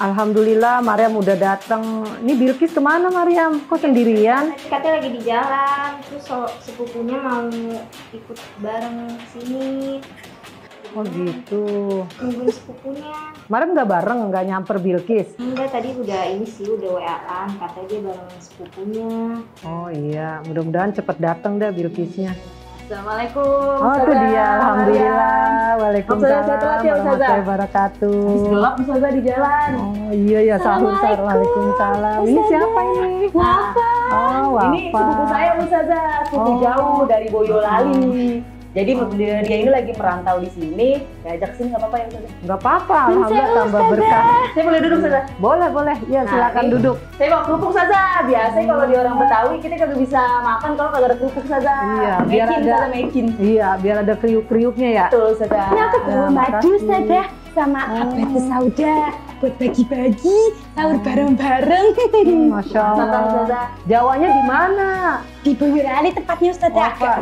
Alhamdulillah Mariam udah datang. Ini Bilkis kemana Mariam? Kok sendirian? Katanya lagi di jalan, terus sepupunya mau ikut bareng sini. Oh gitu. Nungguin sepupunya. Mariam nggak bareng, nggak nyamper Bilkis? Enggak, tadi udah ini sih, udah WA-an. Katanya dia bareng sepupunya. Oh iya, mudah-mudahan cepet datang deh Bilkisnya. Assalamualaikum. Oh itu dia, Alhamdulillah. Waalaikumsalam warahmatullahi wabarakatuh. Habis gelap Ustazah di jalan. Oh iya ya, sahur. Waalaikumsalam. Ini siapa ini? Wafa. Oh Wafa. Ini sepupu saya Ustazah, sepupu jauh dari Boyolali. Jadi dia ini lagi merantau di sini, diajak sini nggak apa-apa ya Ustazah? Nggak apa-apa, alhamdulillah tambah berkah. Saya boleh duduk Ustazah? Boleh. Ya silakan ini duduk. Saya bawa kerupuk Ustazah. Biasanya kalau di orang Betawi kita kagak bisa makan kalau kagak ada kerupuk Ustazah. Iya, biar ada mecin. Iya, biar ada kriuk-kriuknya ya. Betul Ustazah. Ini aku bawa madu makasih. Ustazah sama habatus sauda buat bagi-bagi sahur bareng-bareng. Masya Makan Allah. Ustazah. Jawanya di mana? Di Boyolali tepatnya Ustazah, Wah,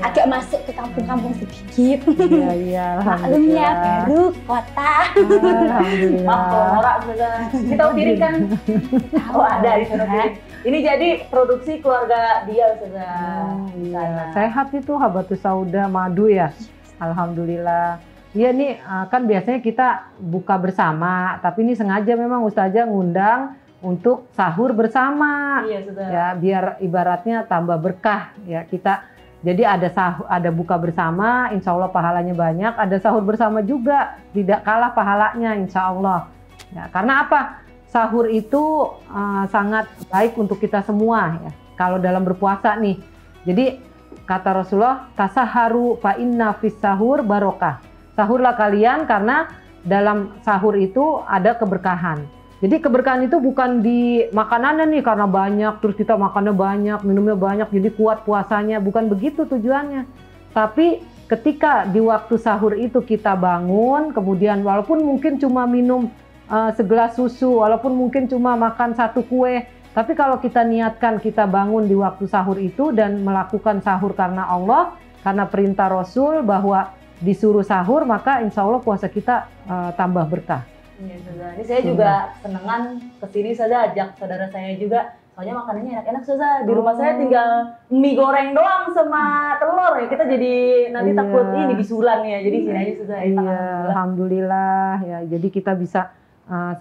agak masuk ke kampung-kampung sedikit. Iya, Maklum ya, baru kota. Alhamdulillah. Maaf kalau norak Ustazah. Kita tahu diri kan? Oh ada di sana. Ini jadi produksi keluarga dia Ustazah. Iya, sehat itu habatus sauda madu ya. Alhamdulillah. Iya nih kan biasanya kita buka bersama, tapi ini sengaja memang Ustazah ngundang untuk sahur bersama. Iya Ustazah. Ya biar ibaratnya tambah berkah ya kita. Jadi ada buka bersama, insya Allah pahalanya banyak. Ada sahur bersama juga, tidak kalah pahalanya insya Allah. Ya, karena apa? Sahur itu sangat baik untuk kita semua ya. Kalau dalam berpuasa nih. Jadi kata Rasulullah, tasaharu fa inna fis sahur barokah. Sahurlah kalian karena dalam sahur itu ada keberkahan. Jadi keberkahan itu bukan di makanannya nih karena banyak, terus kita makannya banyak, minumnya banyak, jadi kuat puasanya. Bukan begitu tujuannya. Tapi ketika di waktu sahur itu kita bangun, kemudian walaupun mungkin cuma minum segelas susu, walaupun mungkin cuma makan satu kue, tapi kalau kita niatkan kita bangun di waktu sahur itu dan melakukan sahur karena Allah, karena perintah Rasul bahwa disuruh sahur, maka insya Allah puasa kita tambah berkah. Iya Ustazah. Ini saya juga senengan kesini Ustazah, ajak saudara saya juga. Soalnya makanannya enak-enak Ustazah. Di rumah saya tinggal mie goreng doang sama telur ya. Kita jadi nanti takut ini bisulan ya. Jadi sini aja Ustazah. Iya, alhamdulillah ya. Jadi kita bisa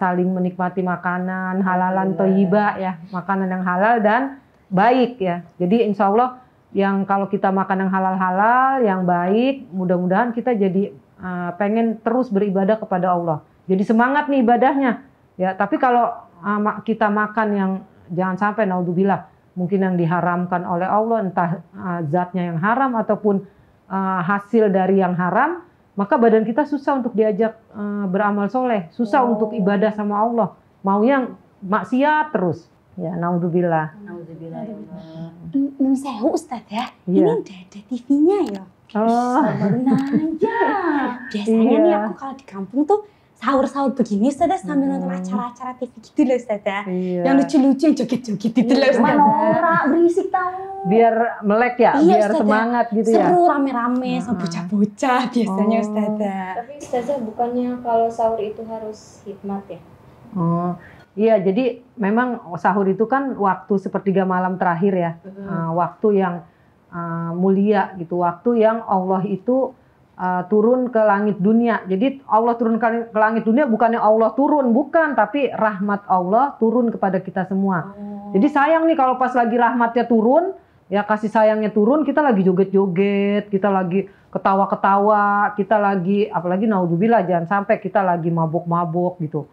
saling menikmati makanan halalan thayyibah ya, makanan yang halal dan baik ya. Jadi insya Allah yang kalau kita makan yang halal-halal, yang baik, mudah-mudahan kita jadi pengen terus beribadah kepada Allah. Jadi semangat nih ibadahnya. Ya, tapi kalau kita makan yang jangan sampai naudzubillah, mungkin yang diharamkan oleh Allah, entah zatnya yang haram ataupun hasil dari yang haram, maka badan kita susah untuk diajak beramal soleh, susah untuk ibadah sama Allah. Maunya maksiat terus. Ya, naudzubillah. Alhamdulillah. Nun sewu Ustazah, Iya. ini udah ada TV-nya ya. Oh, Baru aja. Biasanya nih aku kalau di kampung tuh sahur-sahur begini Ustazah sambil nonton acara-acara TV gitu loh Ustazah. iya. Yang lucu-lucu, yang joget-joget gitu loh Ustazah. Norak berisik tahu. Biar melek ya, Iya, biar Ustazah. semangat gitu ya. Seru rame-rame sama bocah-bocah biasanya Oh. Ustazah. Tapi Ustazah bukannya kalau sahur itu harus hikmat ya? Oh, iya. Jadi memang sahur itu kan waktu sepertiga malam terakhir ya, waktu yang mulia gitu, waktu yang Allah itu turun ke langit dunia. Jadi Allah turun ke langit dunia bukannya Allah turun, bukan, tapi rahmat Allah turun kepada kita semua. Jadi sayang nih kalau pas lagi rahmatnya turun, ya kasih sayangnya turun, kita lagi joget-joget, kita lagi ketawa-ketawa, kita lagi, apalagi naudzubillah jangan sampai kita lagi mabuk-mabuk gitu.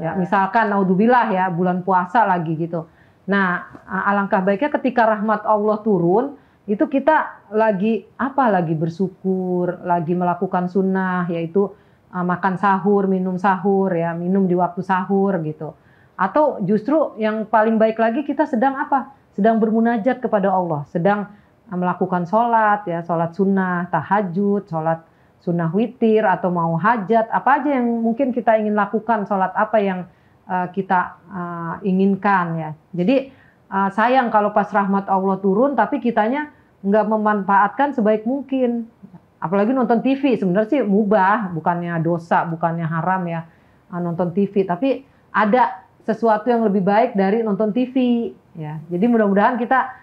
Ya misalkan naudzubillah ya bulan puasa lagi gitu. Nah alangkah baiknya ketika rahmat Allah turun, itu kita lagi bersyukur, lagi melakukan sunnah, yaitu makan sahur, minum sahur ya, minum di waktu sahur gitu. Atau justru yang paling baik lagi kita sedang sedang bermunajat kepada Allah, sedang melakukan sholat ya, sholat sunnah, tahajud, sholat sunnah witir, atau mau hajat, apa aja yang mungkin kita ingin lakukan, sholat apa yang kita inginkan ya. Jadi sayang kalau pas rahmat Allah turun tapi kitanya nggak memanfaatkan sebaik mungkin. Apalagi nonton TV, sebenarnya sih mubah, bukannya dosa, bukannya haram ya nonton TV. Tapi ada sesuatu yang lebih baik dari nonton TV ya. Jadi mudah-mudahan kita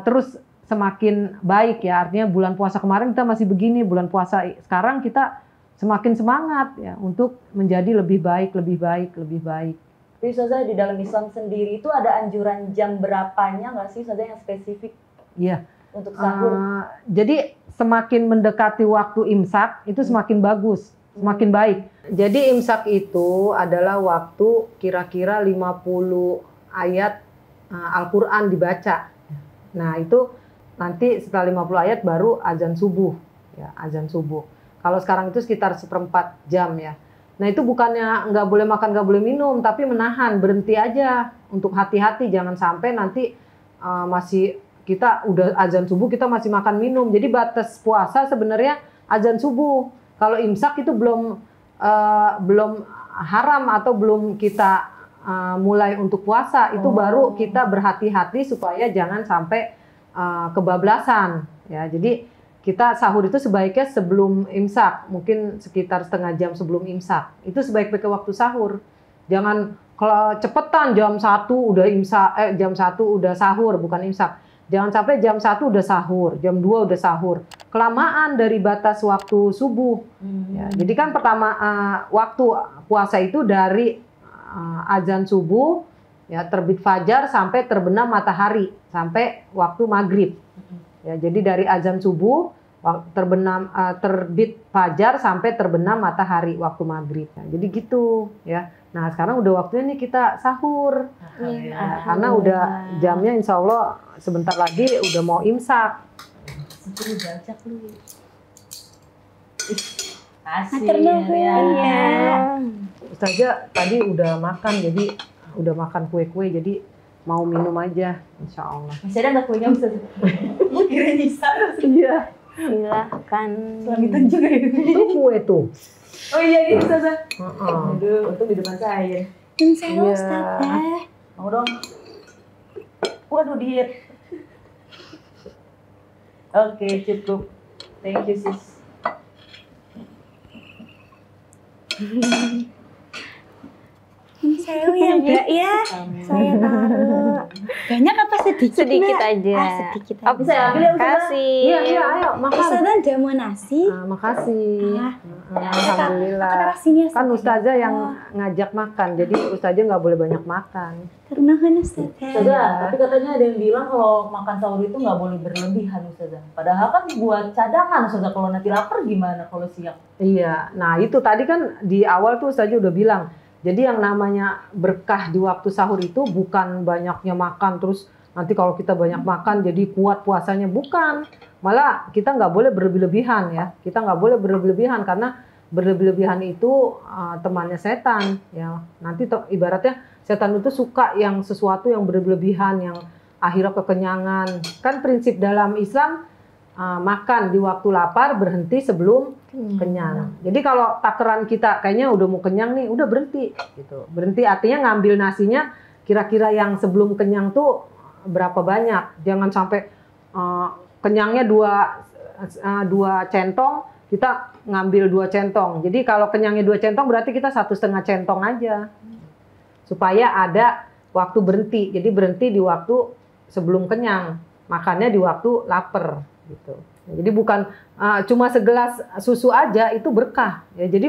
terus semakin baik ya. Artinya bulan puasa kemarin kita masih begini, bulan puasa sekarang kita semakin semangat ya untuk menjadi lebih baik, lebih baik, lebih baik. Tapi Ustazah di dalam Islam sendiri itu ada anjuran jam berapanya nggak sih Ustazah yang spesifik Iya. untuk sahur? Jadi semakin mendekati waktu imsak itu semakin bagus, semakin baik. Jadi imsak itu adalah waktu kira-kira 50 ayat Al-Quran dibaca. Nah itu nanti setelah 50 ayat baru azan subuh, ya azan subuh. Kalau sekarang itu sekitar 1/4 jam ya. Nah itu bukannya nggak boleh makan, nggak boleh minum, tapi menahan, berhenti aja untuk hati-hati, jangan sampai nanti masih kita udah azan subuh kita masih makan minum. Jadi batas puasa sebenarnya azan subuh. Kalau imsak itu belum haram atau belum kita mulai untuk puasa, itu baru kita berhati-hati supaya jangan sampai kebablasan ya. Jadi kita sahur itu sebaiknya sebelum imsak, mungkin sekitar setengah jam sebelum imsak. Itu sebaik-baiknya waktu sahur. Jangan kalau cepetan jam 1 udah imsak, jam 1 udah sahur, bukan imsak. Jangan sampai jam 1 udah sahur, jam 2 udah sahur. Kelamaan dari batas waktu subuh. Ya, jadi kan pertama waktu puasa itu dari azan subuh, ya terbit fajar sampai terbenam matahari, sampai waktu maghrib. Ya, jadi dari azan subuh terbit fajar sampai terbenam matahari waktu maghrib. Nah, jadi gitu ya. Nah sekarang udah waktunya nih kita sahur. Karena udah jamnya insya Allah sebentar lagi udah mau imsak. Seru banget lu. Asik ya. Ustazah tadi udah makan, jadi udah makan kue-kue, jadi mau minum aja insya Allah. Masih ada nggak kuenya Ustazah? Gue kira bisa. Iya. Silahkan. Selamitan juga ya. Itu kue tuh. Oh iya ini Ustazah. Aduh, untung di depan saya. Saya Ustazah. Mau dong. Waduh diet. Oke cukup. Thank you sis. Saya ya Mbak ya. Saya taruh. Banyak apa sedikit? Sedikit Mbak? aja. Sedikit Oh, aja. Bisa ya, ambil ya Ustazah? Kasih. Iya, ayo makan. Ustazah ada mau nasi? Makasih. Alhamdulillah. Taruh sini ya, Kan Ustazah yang Oh. ngajak makan, jadi Ustazah nggak boleh banyak makan. Taruhan Ustazah. Ustazah, tapi katanya ada yang bilang kalau makan sahur itu nggak boleh berlebihan Ustazah. Padahal kan buat cadangan Ustazah, kalau nanti lapar gimana kalau siang? Iya, nah itu tadi kan di awal tuh Ustazah udah bilang. Jadi yang namanya berkah di waktu sahur itu bukan banyaknya makan terus nanti kalau kita banyak makan jadi kuat puasanya, bukan. Malah kita nggak boleh berlebih-lebihan ya. Kita nggak boleh berlebih-lebihan karena berlebih-lebihan itu temannya setan ya. Nanti ibaratnya setan itu suka yang sesuatu yang berlebihan, yang akhirnya kekenyangan. Kan prinsip dalam Islam makan di waktu lapar, berhenti sebelum kenyang. Jadi kalau takaran kita kayaknya udah mau kenyang nih, udah berhenti gitu. Berhenti artinya ngambil nasinya kira-kira yang sebelum kenyang tuh berapa banyak. Jangan sampai kenyangnya dua centong, kita ngambil 2 centong. Jadi kalau kenyangnya 2 centong berarti kita 1,5 centong aja. Supaya ada waktu berhenti. Jadi berhenti di waktu sebelum kenyang. Makannya di waktu lapar gitu. Jadi bukan cuma segelas susu aja itu berkah. Ya, jadi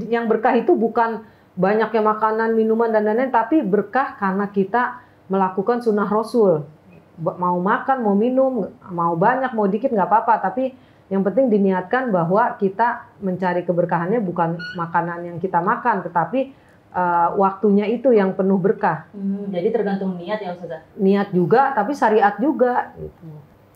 yang berkah itu bukan banyaknya makanan, minuman dan lain-lain, tapi berkah karena kita melakukan sunnah Rasul. Mau makan, mau minum, mau banyak, mau dikit nggak apa-apa. Tapi yang penting diniatkan bahwa kita mencari keberkahannya bukan makanan yang kita makan, tetapi waktunya itu yang penuh berkah. Jadi tergantung niat ya Ustazah? Niat juga, tapi syariat juga. Gitu.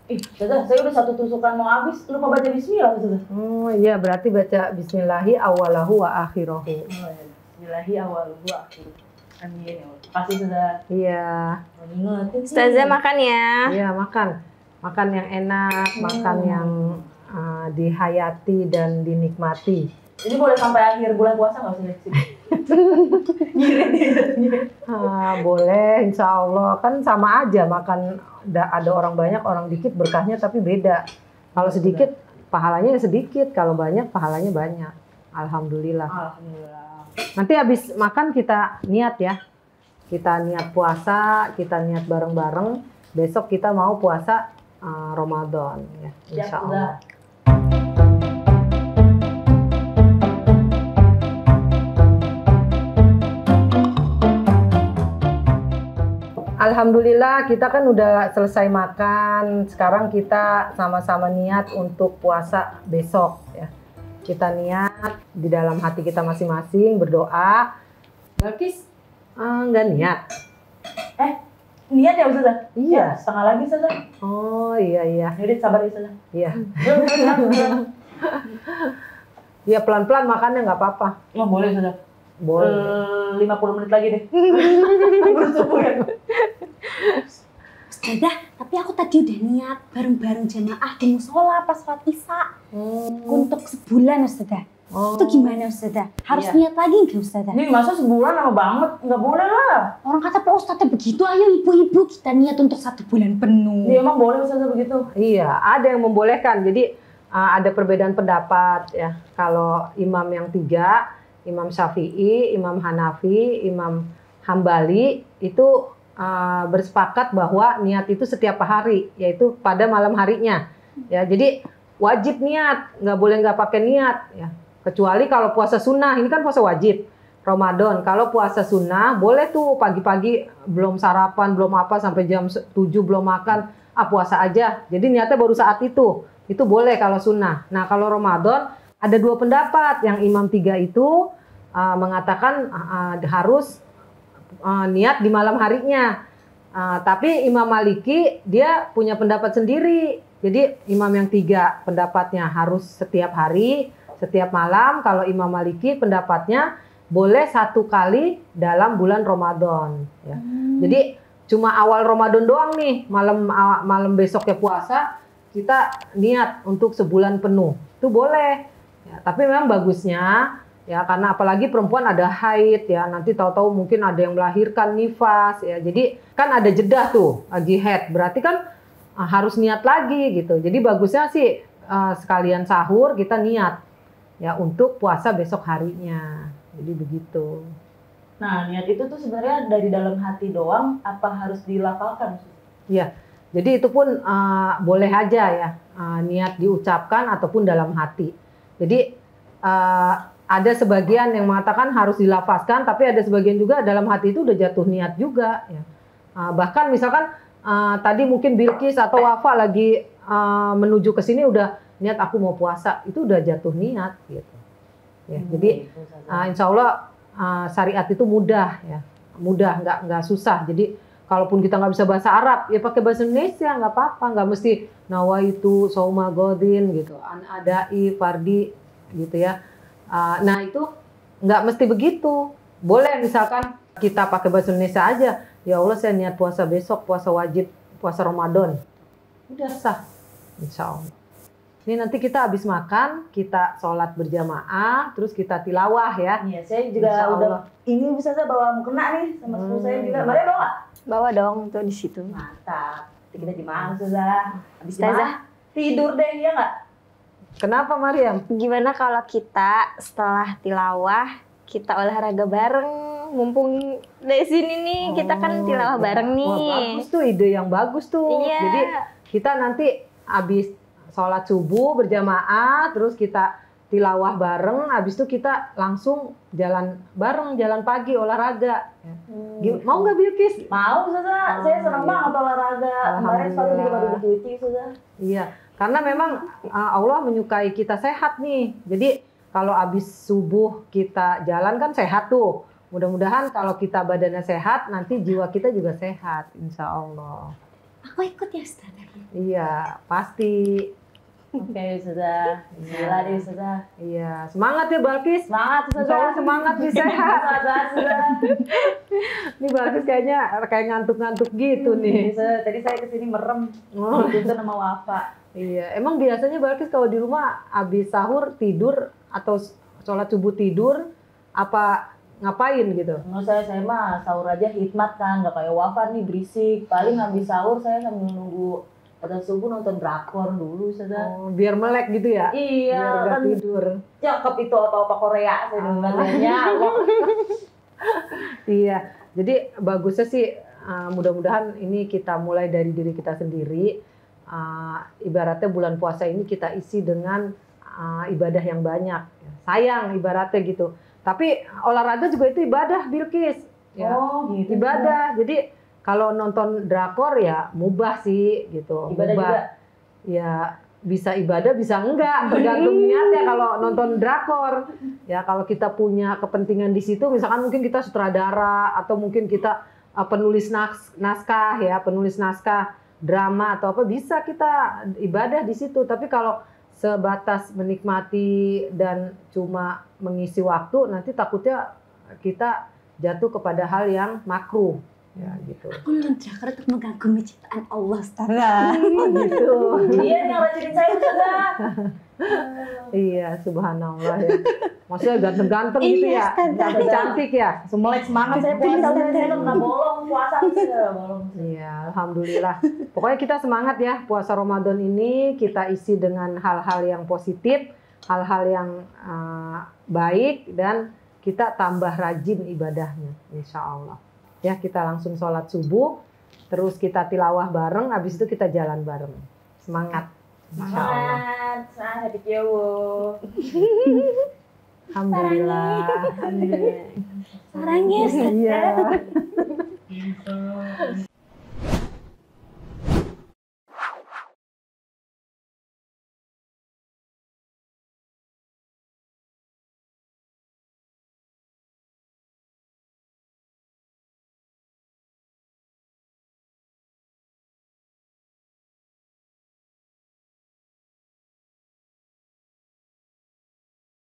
Ustazah, saya udah 1 tusukan mau habis, lupa baca bismillah Ustazah. Oh iya, berarti baca bismillahi awalahu wa akhirahu. Bismillahi awalahu wa akhirahu. Amin ya Allah. Kasih Ustazah. Iya. Ngingetin sih. Ustazah makan ya. Iya, makan. Makan yang enak, makan yang dihayati dan dinikmati. Jadi boleh sampai akhir bulan puasa nggak sih? Ngirit. Boleh, insya Allah. Kan sama aja makan, ada orang banyak, orang dikit berkahnya tapi beda. Kalau sedikit, pahalanya sedikit. Kalau banyak, pahalanya banyak. Alhamdulillah. Alhamdulillah. Nanti habis makan kita niat ya. Kita niat puasa, kita niat bareng-bareng. Besok kita mau puasa Ramadan ya, insya Allah. Alhamdulillah kita kan udah selesai makan. Sekarang kita sama-sama niat untuk puasa besok ya. Kita niat di dalam hati kita masing-masing berdoa. Balkis nggak niat? Niat ya Ustazah? Iya. Ya, setengah lagi Ustazah. Oh iya. Jadi sabar ya Ustazah. Iya. Ya pelan-pelan makannya nggak apa-apa. Oh, boleh Ustazah. Boleh. 50 menit lagi deh. Belum subuh ya. Ustazah, tapi aku tadi udah niat bareng-bareng jamaah di musola pas sholat isya untuk sebulan Ustazah. Oh. Itu gimana Ustazah? Harus Iya. niat lagi nggak Ustazah? Ini masa sebulan lama banget? Nggak boleh lah. Orang kata Pak Ustazah begitu, ayo ibu-ibu kita niat untuk 1 bulan penuh. Iya emang boleh Ustazah begitu? Iya, ada yang membolehkan. Jadi ada perbedaan pendapat ya. Kalau imam yang 3, Imam Syafi'i, Imam Hanafi, Imam Hambali itu bersepakat bahwa niat itu setiap hari, yaitu pada malam harinya. Ya, jadi wajib niat, nggak boleh nggak pakai niat. Ya. Kecuali kalau puasa sunnah, ini kan puasa wajib Ramadan. Kalau puasa sunnah, boleh tuh pagi-pagi belum sarapan, belum apa sampai jam 7 belum makan, puasa aja. Jadi niatnya baru saat itu boleh kalau sunnah. Nah kalau Ramadan ada 2 pendapat. Yang Imam 3 itu mengatakan harus niat di malam harinya. Tapi Imam Maliki dia punya pendapat sendiri. Jadi imam yang 3 pendapatnya harus setiap hari, setiap malam. Kalau Imam Maliki pendapatnya boleh 1 kali dalam bulan Ramadan. Ya. Jadi cuma awal Ramadan doang nih, malam besoknya puasa kita niat untuk sebulan penuh. Itu boleh. Ya, tapi memang bagusnya ya karena apalagi perempuan ada haid ya, nanti tahu-tahu mungkin ada yang melahirkan nifas ya. Jadi kan ada jeda tuh lagi haid, berarti kan harus niat lagi gitu. Jadi bagusnya sih sekalian sahur kita niat ya untuk puasa besok harinya. Jadi begitu. Nah niat itu tuh sebenarnya dari dalam hati doang apa harus dilafalkan? Ya, jadi itu pun boleh aja ya niat diucapkan ataupun dalam hati. Jadi ada sebagian yang mengatakan harus dilafazkan, tapi ada sebagian juga dalam hati itu udah jatuh niat juga. Ya. Bahkan misalkan tadi mungkin Bilqis atau Wafa lagi menuju ke sini udah niat aku mau puasa, itu udah jatuh niat gitu. Ya, jadi insya Allah syariat itu mudah ya, mudah nggak susah. Jadi kalaupun kita nggak bisa bahasa Arab, ya pakai bahasa Indonesia nggak apa-apa, nggak mesti nawaitu, sauma godin gitu, adai, fardi gitu ya. Nah itu nggak mesti begitu. Boleh misalkan kita pakai bahasa Indonesia aja. Ya Allah saya niat puasa besok, puasa wajib, puasa Ramadan. Udah sah, insya Allah. Ini nanti kita habis makan, kita sholat berjamaah, terus kita tilawah ya. Iya, saya juga Insya udah Allah. ini bisa saya bawa mukena nih sama sepupu saya juga. Maria bawa nggak? Bawa dong tuh di situ. Mantap. Nanti kita jemaah Ustazah. Habis Ustazah. jemaah tidur deh ya nggak? Kenapa Mariam? Gimana kalau kita setelah tilawah kita olahraga bareng, mumpung dari sini nih kita kan tilawah bareng nih. Wah, bagus tuh, ide yang bagus tuh. Iya. Jadi kita nanti habis sholat subuh berjamaah, terus kita tilawah bareng, habis itu kita langsung jalan bareng, jalan pagi olahraga. Mau nggak Bilqis? Mau Ustazah. Saya senang iya. banget olahraga. Kemarin sepatu juga baru dicuci Ustazah. Iya, karena memang Allah menyukai kita sehat nih. Jadi kalau habis subuh kita jalan kan sehat tuh. Mudah-mudahan kalau kita badannya sehat, nanti jiwa kita juga sehat, insya Allah. Aku ikut ya Ustazah. Iya, pasti. Oke Ustazah. Bismillah deh Ustazah. Iya, semangat ya Balqis. Semangat Insya Allah Ustazah. semangat nih sehat. Ustazah. Ini Balqis kayaknya kayak ngantuk-ngantuk gitu nih. Tadi saya kesini merem. Oh. Itu sama Wafa. Iya, emang biasanya Balqis kalau di rumah habis sahur tidur atau sholat subuh tidur apa ngapain gitu? Menurut saya mah sahur aja hikmat kan, nggak kayak Wafa nih berisik. Paling habis sahur saya sambil nunggu pada subuh nonton drakor dulu Ustazah. Oh, biar melek gitu ya? Iya, Biar gak kan tidur. cakep itu apa-apa Korea saya dengarnya. Iya, jadi bagusnya sih mudah-mudahan ini kita mulai dari diri kita sendiri. Ibaratnya bulan puasa ini kita isi dengan ibadah yang banyak. Sayang ibaratnya gitu. Tapi olahraga juga itu ibadah, Bilkis. Ya. Oh, gitu. Ibadah. Jadi kalau nonton drakor ya mubah sih gitu. Ibadah mubah. juga. Ya bisa ibadah bisa enggak tergantung niatnya kalau nonton drakor. Ya kalau kita punya kepentingan di situ misalkan mungkin kita sutradara atau mungkin kita penulis naskah ya, penulis naskah drama atau apa bisa kita ibadah di situ. Tapi kalau sebatas menikmati dan cuma mengisi waktu nanti takutnya kita jatuh kepada hal yang makruh. Ya gitu. Aku nonton drakor untuk mengagumi ciptaan Allah, Ustazah. Oh gitu. Iya yang rajinin saya Ustazah. Iya, subhanallah ya. Maksudnya ganteng-ganteng gitu Iya, ya. Ustazah. Cantik-cantik ya. Semelek semangat saya puasa udah saya nggak pernah bolong puasa saya bolong. Iya, alhamdulillah. Pokoknya kita semangat ya puasa Ramadan ini kita isi dengan hal-hal yang positif, hal-hal yang baik dan kita tambah rajin ibadahnya, insya Allah. Ya kita langsung sholat subuh, terus kita tilawah bareng, habis itu kita jalan bareng. Semangat, insya Allah. Semangat, happy kiawo. Alhamdulillah. Sarangnya, Ustazah. Iya.